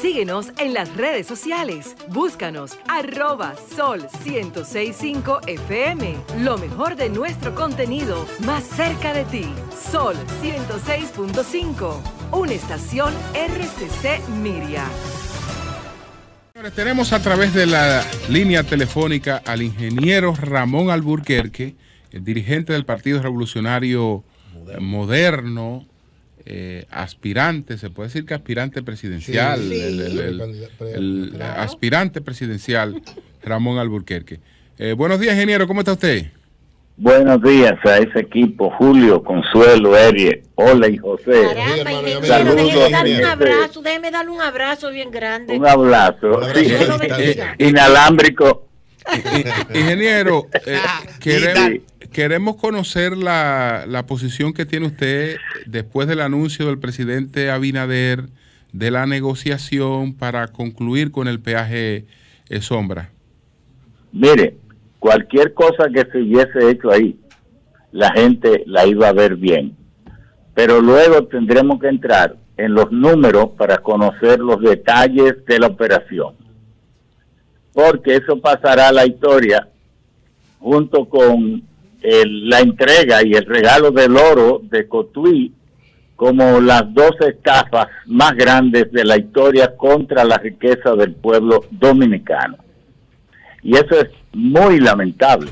Síguenos en las redes sociales. Búscanos @Sol1065 FM. Lo mejor de nuestro contenido más cerca de ti. Sol 106.5. Una estación RCC Miria. Tenemos a través de la línea telefónica al ingeniero Ramón Alburquerque, el dirigente del Partido Revolucionario Moderno, aspirante, se puede decir que aspirante presidencial, Sí. el aspirante presidencial Ramón Alburquerque. Buenos días, ingeniero, ¿cómo está usted? Buenos días a ese equipo, Julio, Consuelo, Erie, Ola y José. Caramba, ingeniero, déjeme darle un abrazo bien grande. Un abrazo. Sí. Inalámbrico. Ingeniero, queremos conocer la posición que tiene usted después del anuncio del presidente Abinader de la negociación para concluir con el peaje sombra. Mire, cualquier cosa que se hubiese hecho ahí, la gente la iba a ver bien. Pero luego tendremos que entrar en los números para conocer los detalles de la operación. Porque eso pasará a la historia junto con la entrega y el regalo del oro de Cotuí como las dos estafas más grandes de la historia contra la riqueza del pueblo dominicano. Y eso es muy lamentable.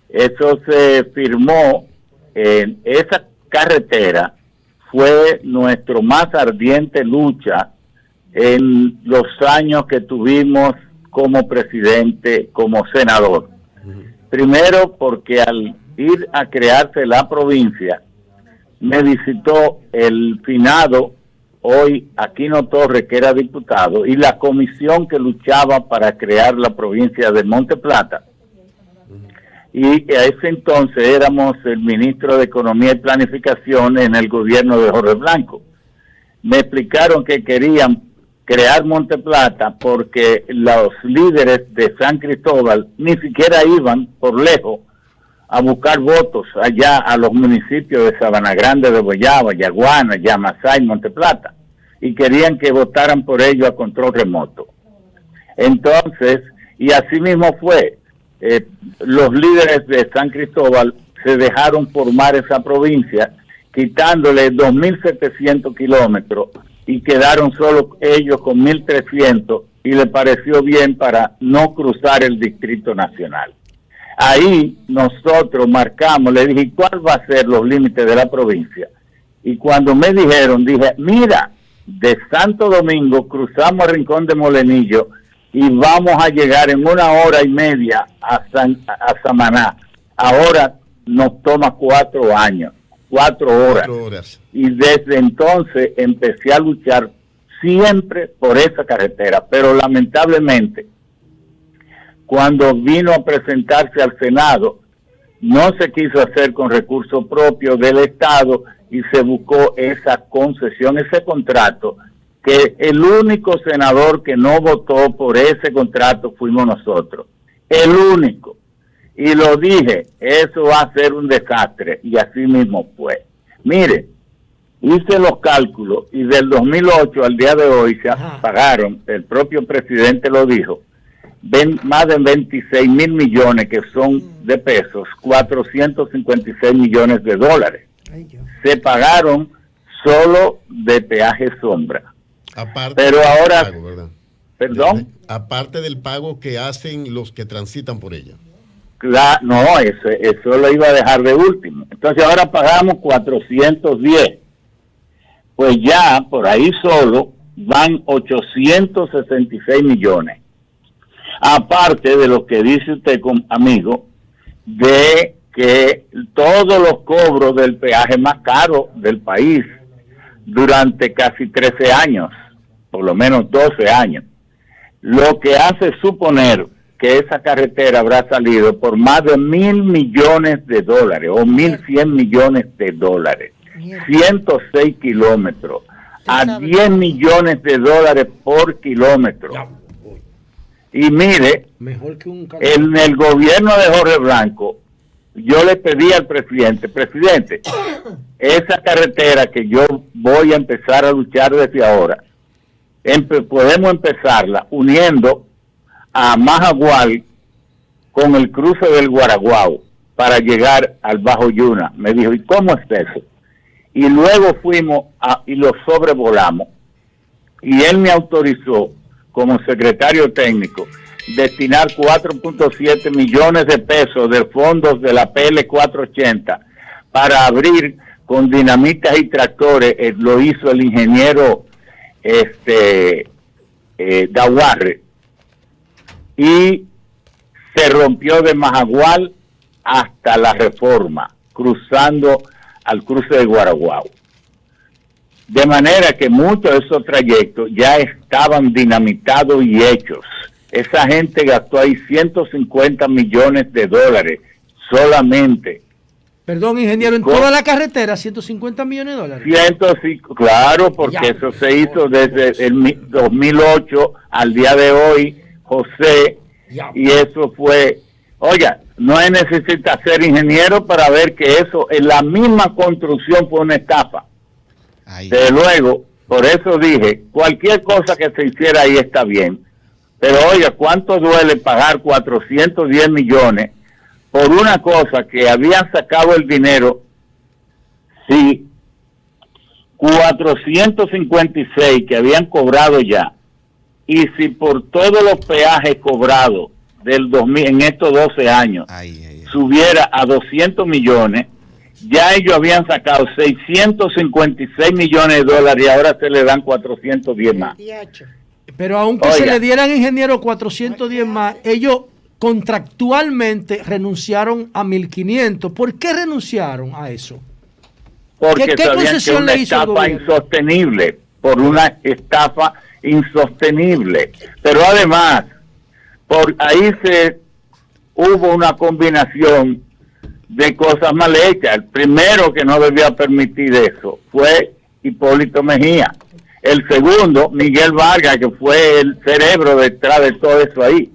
Eso se firmó en esa carretera, fue nuestra más ardiente lucha en los años que tuvimos como presidente, como senador. Primero porque al ir a crearse la provincia, me visitó el finado, hoy Aquino Torres, que era diputado, y la comisión que luchaba para crear la provincia de Monte Plata. Y a ese entonces éramos el ministro de Economía y Planificación en el gobierno de Jorge Blanco. Me explicaron que querían crear Monte Plata porque los líderes de San Cristóbal ni siquiera iban por lejos a buscar votos allá a los municipios de Sabana Grande de Boyaba, Yaguana, Yamasá y Monte Plata, y querían que votaran por ello a control remoto. Entonces, y así mismo fue, los líderes de San Cristóbal se dejaron formar esa provincia, quitándole 2.700 kilómetros, y quedaron solo ellos con 1.300, y le pareció bien para no cruzar el Distrito Nacional. Ahí nosotros marcamos, le dije, ¿cuál va a ser los límites de la provincia? Y cuando me dijeron, dije, mira, de Santo Domingo cruzamos el Rincón de Molenillo y vamos a llegar en 1 hora y media a Samaná. Ahora nos toma 4 años, 4 horas. 4 horas. Y desde entonces empecé a luchar siempre por esa carretera, pero lamentablemente cuando vino a presentarse al Senado, no se quiso hacer con recursos propios del Estado y se buscó esa concesión, ese contrato, que el único senador que no votó por ese contrato fuimos nosotros. El único. Y lo dije, eso va a ser un desastre, y así mismo fue. Mire, hice los cálculos y del 2008 al día de hoy se pagaron, el propio presidente lo dijo, más de 26.000 millones que son de pesos, 456 millones de dólares. Se pagaron solo de peaje sombra. Aparte pero ahora, pago, ¿verdad? ¿Perdón? Aparte del pago que hacen los que transitan por ella. No, eso lo iba a dejar de último. Entonces ahora pagamos 410. Pues ya por ahí solo van 866 millones. Aparte de lo que dice usted, amigo, de que todos los cobros del peaje más caro del país durante casi 13 años, por lo menos 12 años, lo que hace suponer que esa carretera habrá salido por más de 1.000 millones de dólares o 1.100 millones de dólares, 106 kilómetros, a 10 millones de dólares por kilómetro. Y mire, en el gobierno de Jorge Blanco, yo le pedí al presidente, esa carretera que yo voy a empezar a luchar desde ahora, podemos empezarla uniendo a Majagual con el cruce del Guaraguao para llegar al Bajo Yuna. Me dijo, ¿y cómo es eso? Y luego fuimos y lo sobrevolamos. Y él me autorizó, como secretario técnico, destinar 4.7 millones de pesos de fondos de la PL 480 para abrir con dinamitas y tractores. Lo hizo el ingeniero Daguarre, y se rompió de Majagual hasta la Reforma, cruzando al cruce de Guaraguao. De manera que muchos de esos trayectos ya estaban dinamitados y hechos. Esa gente gastó ahí 150 millones de dólares solamente. Perdón, ingeniero, en toda la carretera, 150 millones de dólares. 105, claro, porque ya, eso se hizo desde el 2008 al día de hoy, José, ya, y eso fue, oiga, no necesita ser ingeniero para ver que eso, en la misma construcción, fue una estafa. Desde luego, por eso dije, cualquier cosa que se hiciera ahí está bien, pero oiga, ¿cuánto duele pagar 410 millones por una cosa que habían sacado el dinero? Sí, 456 que habían cobrado ya, y si por todos los peajes cobrados del 2000 en estos 12 años subiera a 200 millones, ya ellos habían sacado 656 millones de dólares y ahora se le dan 410 más. Pero aunque se le dieran, ingeniero, 410 más, ellos contractualmente renunciaron a 1.500. ¿Por qué renunciaron a eso? Porque ¿Qué concesión le hizo el gobierno? Insostenible, por una estafa insostenible. Pero además, por ahí hubo una combinación de cosas mal hechas. El primero que no debía permitir eso fue Hipólito Mejía. El segundo, Miguel Vargas, que fue el cerebro detrás de todo eso ahí.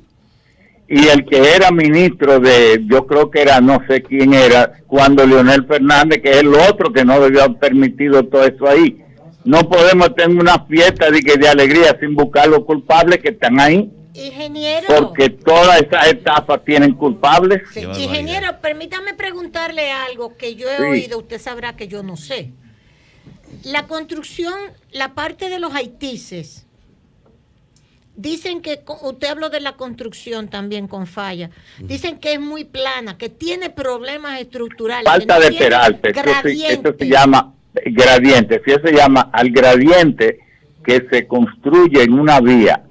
Y el que era ministro yo creo que era, no sé quién era, cuando Leonel Fernández, que es el otro que no debió haber permitido todo eso ahí. No podemos tener una fiesta de alegría sin buscar los culpables que están ahí. Ingeniero. Porque todas esas etapas tienen culpables. Sí. Ingeniero, permítame preguntarle algo que yo he oído, usted sabrá que yo no sé. La construcción, la parte de los haitises, dicen que, usted habló de la construcción también con falla, dicen que es muy plana, que tiene problemas estructurales. Falta de peralte, esto se llama gradiente, si se llama al gradiente que se construye en una vía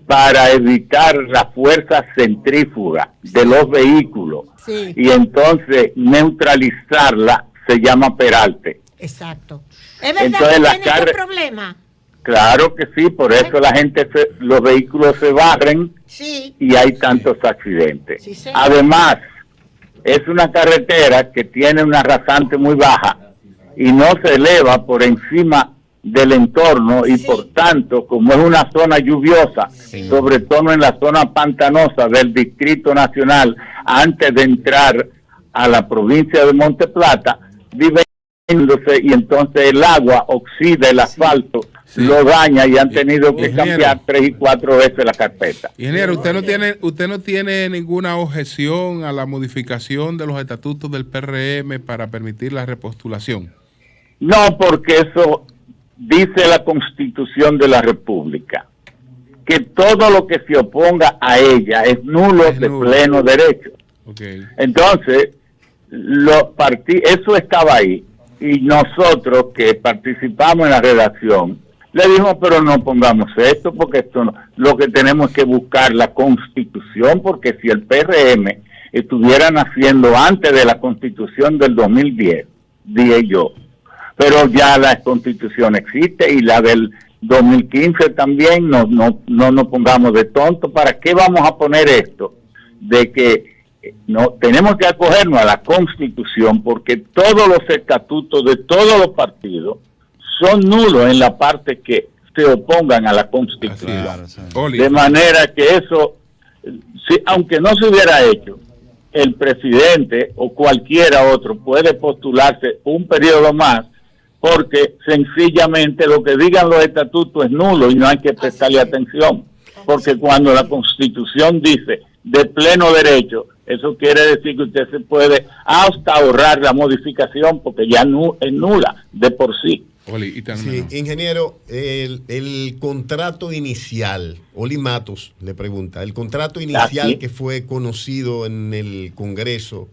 para evitar la fuerza centrífuga de los vehículos y entonces neutralizarla, se llama peralte. Exacto. ¿Es verdad entonces, que tiene ese problema? Claro que sí, por eso la gente, los vehículos se barren y hay tantos accidentes. Además, es una carretera que tiene una rasante muy baja y no se eleva por encima del entorno y por tanto, como es una zona lluviosa, sobre todo en la zona pantanosa del Distrito Nacional, antes de entrar a la provincia de Monte Plata, vive y entonces el agua oxida el asfalto, lo daña y han tenido que cambiar 3 y 4 veces la carpeta. Ingeniero, usted no tiene ninguna objeción a la modificación de los estatutos del PRM para permitir la repostulación. No, porque eso dice la Constitución de la República, que todo lo que se oponga a ella es nulo de pleno derecho. Entonces, eso estaba ahí. Y nosotros que participamos en la redacción, le dijimos, pero no pongamos esto, porque esto no, lo que tenemos es que buscar la Constitución, porque si el PRM estuviera naciendo antes de la Constitución del 2010, dije yo, pero ya la Constitución existe y la del 2015 también, no nos pongamos de tonto. ¿Para qué vamos a poner esto? De que no tenemos que acogernos a la Constitución, porque todos los estatutos de todos los partidos son nulos en la parte que se opongan a la Constitución. De manera que eso, aunque no se hubiera hecho, el presidente o cualquiera otro puede postularse un periodo más porque sencillamente lo que digan los estatutos es nulo y no hay que prestarle atención, porque cuando la Constitución dice de pleno derecho, eso quiere decir que usted se puede hasta ahorrar la modificación porque ya es nula de por sí. Sí, ingeniero, el contrato inicial, Oli Matos le pregunta, el contrato inicial que fue conocido en el Congreso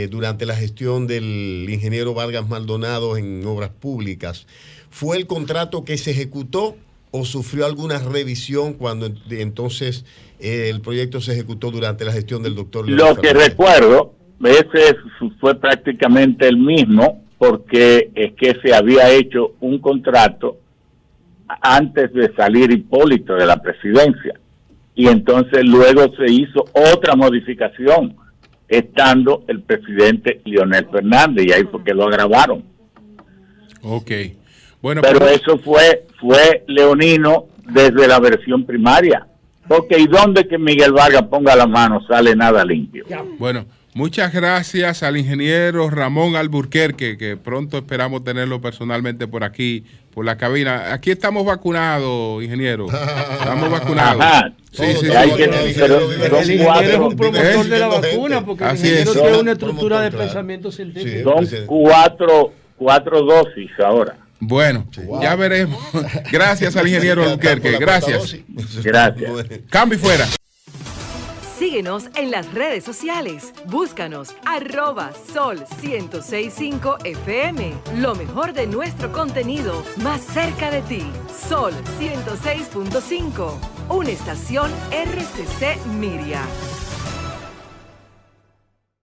durante la gestión del ingeniero Vargas Maldonado en Obras Públicas, ¿fue el contrato que se ejecutó o sufrió alguna revisión cuando entonces el proyecto se ejecutó durante la gestión del doctor Leonel Lo que Fernández? recuerdo, ese fue prácticamente el mismo, porque es que se había hecho un contrato antes de salir Hipólito de la presidencia, y entonces luego se hizo otra modificación, estando el presidente Leonel Fernández, y ahí fue que lo agravaron. Ok. Bueno, pero eso fue leonino desde la versión primaria, porque ¿y dónde que Miguel Vargas ponga la mano sale nada limpio? Bueno, muchas gracias al ingeniero Ramón Alburquerque, que pronto esperamos tenerlo personalmente por aquí, por la cabina. Aquí estamos vacunados, ingeniero. Estamos vacunados. Ajá. Sí. El ingeniero es un promotor de la vacuna, porque el ingeniero tiene una estructura de pensamiento científico. Son cuatro dosis ahora. Bueno, ya veremos. Gracias al ingeniero Alburquerque. Gracias. Gracias. Cambio y fuera. Síguenos en las redes sociales. Búscanos @Sol1065 FM. Lo mejor de nuestro contenido más cerca de ti. Sol 106.5. Una estación RCC Miria.